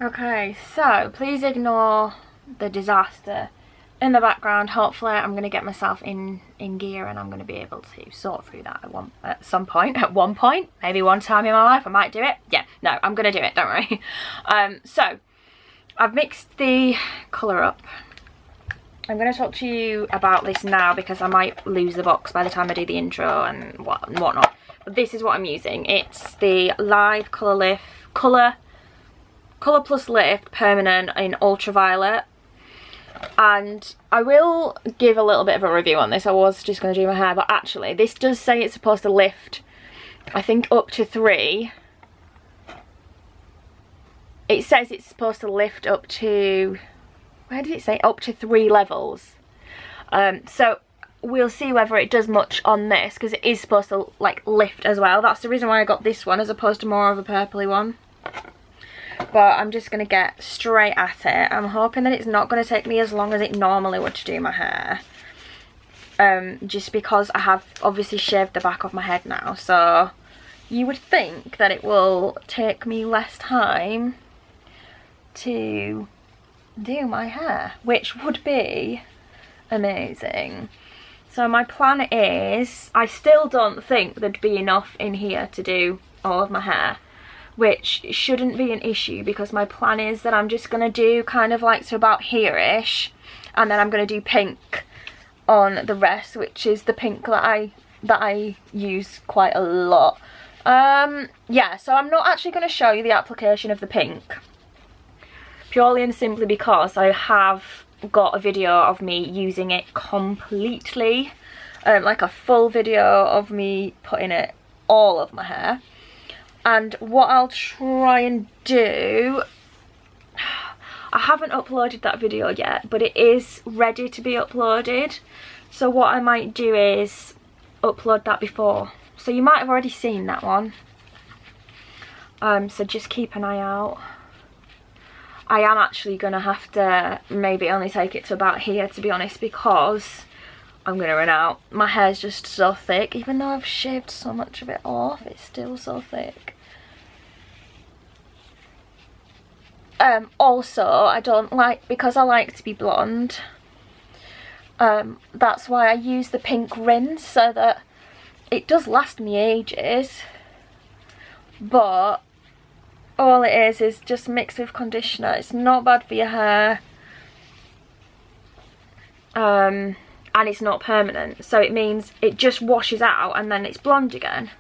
Okay, so please ignore the disaster in the background. Hopefully I'm going to get myself in gear and I'm going to be able to sort through that at some point, at one point, maybe one time in my life I might do it. Yeah, no, I'm going to do it, don't worry. So I've mixed the colour up. I'm going to talk to you about this now because I might lose the box by the time I do the intro and whatnot. But this is what I'm using. It's the Live Colour Plus Lift Permanent in Ultraviolet. And I will give a little bit of a review on this. I was just going to do my hair, but actually this does say it's supposed to lift, I think, up to 3. It says it's supposed to lift up to, where did it say? Up to 3 levels. So we'll see whether it does much on this, because it is supposed to like lift as well. That's the reason why I got this one as opposed to more of a purpley one. But I'm just going to get straight at it. I'm hoping that it's not going to take me as long as it normally would to do my hair. Just because I have obviously shaved the back of my head now. So you would think that it will take me less time to do my hair, which would be amazing. So my plan is, I still don't think there'd be enough in here to do all of my hair, which shouldn't be an issue because my plan is that I'm just going to do kind of like to about here-ish, and then I'm going to do pink on the rest, which is the pink that I use quite a lot. Yeah, so I'm not actually going to show you the application of the pink, purely and simply because I have got a video of me using it completely, like a full video of me putting it all of my hair. And what I'll try and do, I haven't uploaded that video yet, but it is ready to be uploaded. So what I might do is upload that before. So you might have already seen that one. So just keep an eye out. I am actually going to have to maybe only take it to about here, to be honest, because I'm going to run out. My hair's just so thick. Even though I've shaved so much of it off, it's still so thick. Also, I don't like, because I like to be blonde, that's why I use the pink rinse, so that it does last me ages, but all it is just mixed with conditioner. It's not bad for your hair, and it's not permanent, so it means it just washes out and then it's blonde again.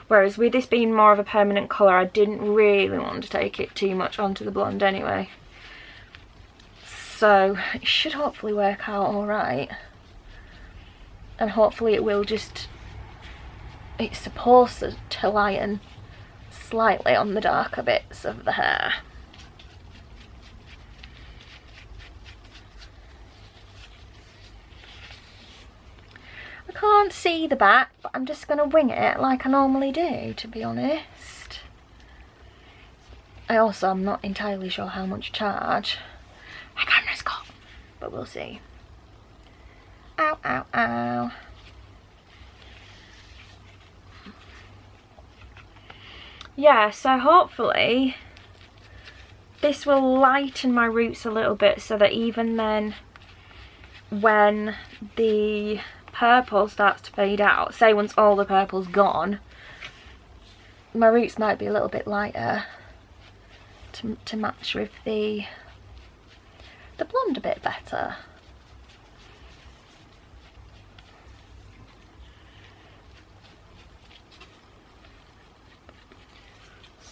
Whereas with this being more of a permanent colour, I didn't really want to take it too much onto the blonde anyway. So it should hopefully work out alright. And hopefully it will just, it's supposed to lighten slightly on the darker bits of the hair. I can't see the back, but I'm just going to wing it like I normally do, to be honest. I'm not entirely sure how much charge my camera's got, but we'll see. Ow, ow, ow. Yeah, so hopefully this will lighten my roots a little bit, so that even then when the purple starts to fade out, say once all the purple's gone, my roots might be a little bit lighter to match with the blonde a bit better.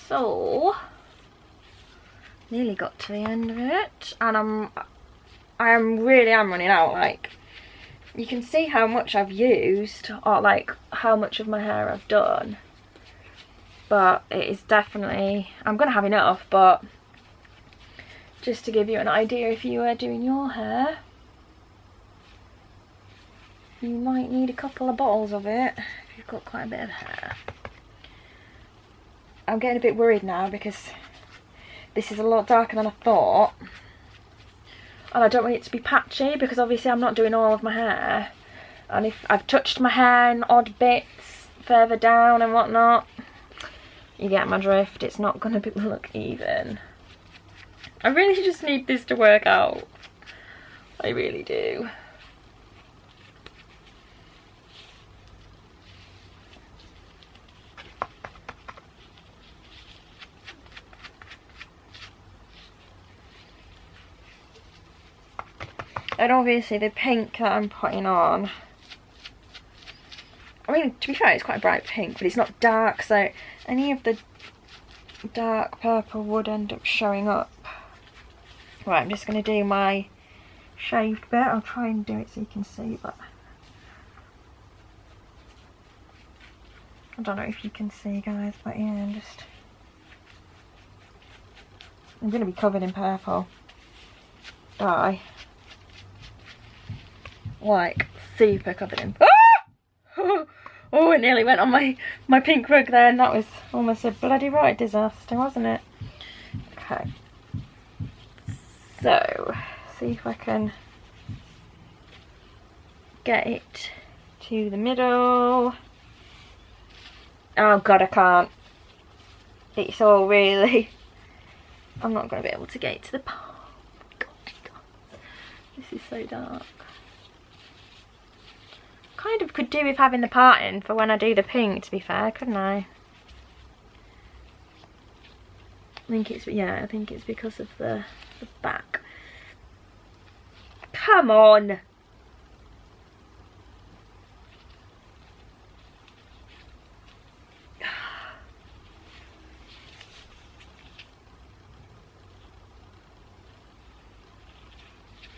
So nearly got to the end of it, and I really am running out. Like, you can see how much I've used, or like how much of my hair I've done, but it is definitely, I'm gonna have enough, but just to give you an idea, if you were doing your hair, you might need a couple of bottles of it if you've got quite a bit of hair. I'm getting a bit worried now because this is a lot darker than I thought, and I don't want it to be patchy because obviously I'm not doing all of my hair, and if I've touched my hair in odd bits further down and whatnot, you get my drift. It's not going to look even. I really just need this to work out. I really do. And obviously the pink that I'm putting on, I mean, to be fair, it's quite a bright pink, but it's not dark, so any of the dark purple would end up showing up. Right, I'm just going to do my shaved bit. I'll try and do it so you can see, but I don't know if you can see, guys, but yeah, I'm going to be covered in purple dye. Like, super covered in... Ah! Oh, it nearly went on my pink rug there, and that was almost a bloody right disaster, wasn't it? Okay. So, see if I can get it to the middle. Oh god, I can't. It's all really... I'm not going to be able to get it to the... Oh, god, this is so dark. Kind of could do with having the part in for when I do the pink, to be fair, couldn't I? I think it's, yeah, I think it's because of the back. Come on!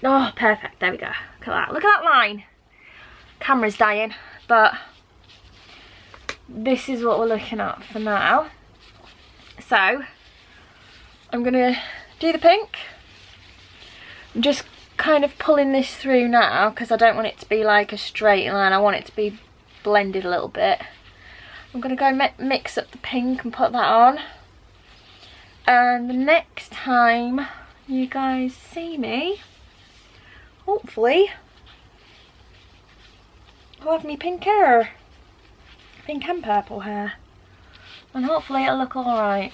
Oh, perfect, there we go. Look at that, look at that line! Camera's dying, but this is what we're looking at for now. So I'm gonna do the pink. I'm just kind of pulling this through now because I don't want it to be like a straight line. I want it to be blended a little bit. I'm gonna go mix up the pink and put that on, and the next time you guys see me, hopefully I'll have me pink hair, pink and purple hair, and hopefully it'll look alright.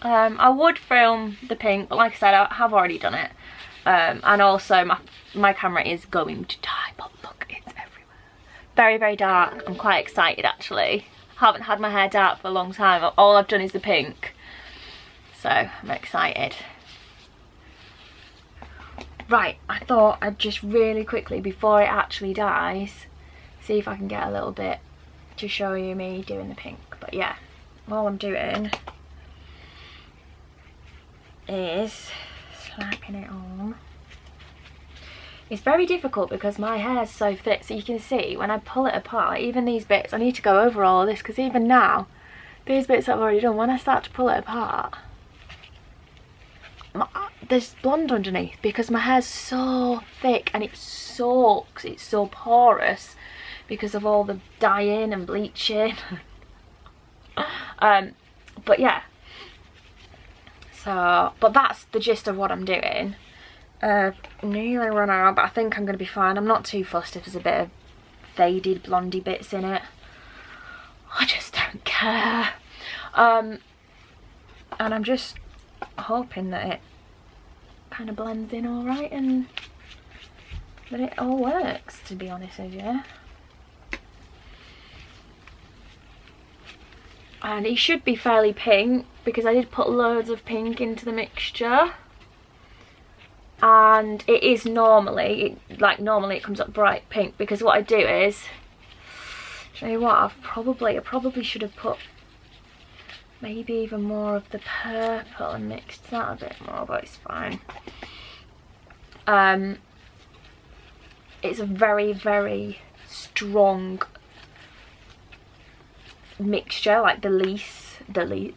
I would film the pink, but like I said, I have already done it, and also my camera is going to die, but look, it's everywhere. Very, very dark. I'm quite excited actually. Haven't had my hair dark for a long time. All I've done is the pink, so I'm excited. Right, I thought I'd just really quickly, before it actually dies, see if I can get a little bit to show you me doing the pink. But yeah, all I'm doing is slapping it on. It's very difficult because my hair's so thick, so you can see when I pull it apart, even these bits, I need to go over all of this, because even now, these bits I've already done, when I start to pull it apart, there's blonde underneath because my hair's so thick and it soaks, it's so porous because of all the dyeing and bleaching. But yeah, so, but that's the gist of what I'm doing. Nearly run out, but I think I'm going to be fine. I'm not too fussed if there's a bit of faded blondie bits in it. I just don't care. And I'm just hoping that it kind of blends in alright and that it all works, to be honest with you. And it should be fairly pink because I did put loads of pink into the mixture. And it is normally, normally it comes up bright pink, because what I do is, do you know what, I probably should have put maybe even more of the purple and mixed that a bit more, but it's fine. It's a very, very strong mixture, like the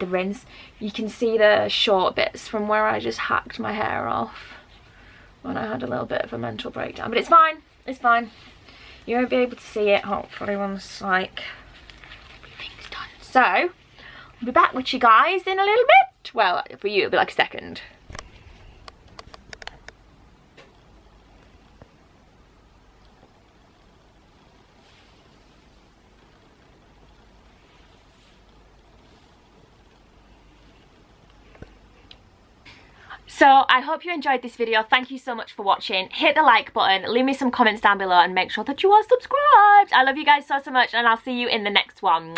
rinse. You can see the short bits from where I just hacked my hair off when I had a little bit of a mental breakdown, but it's fine, it's fine. You won't be able to see it hopefully once like everything's done. So I'll be back with you guys in a little bit. Well, for you it'll be like a second. So I hope you enjoyed this video. Thank you so much for watching. Hit the like button, leave me some comments down below, and make sure that you are subscribed. I love you guys so much, and I'll see you in the next one.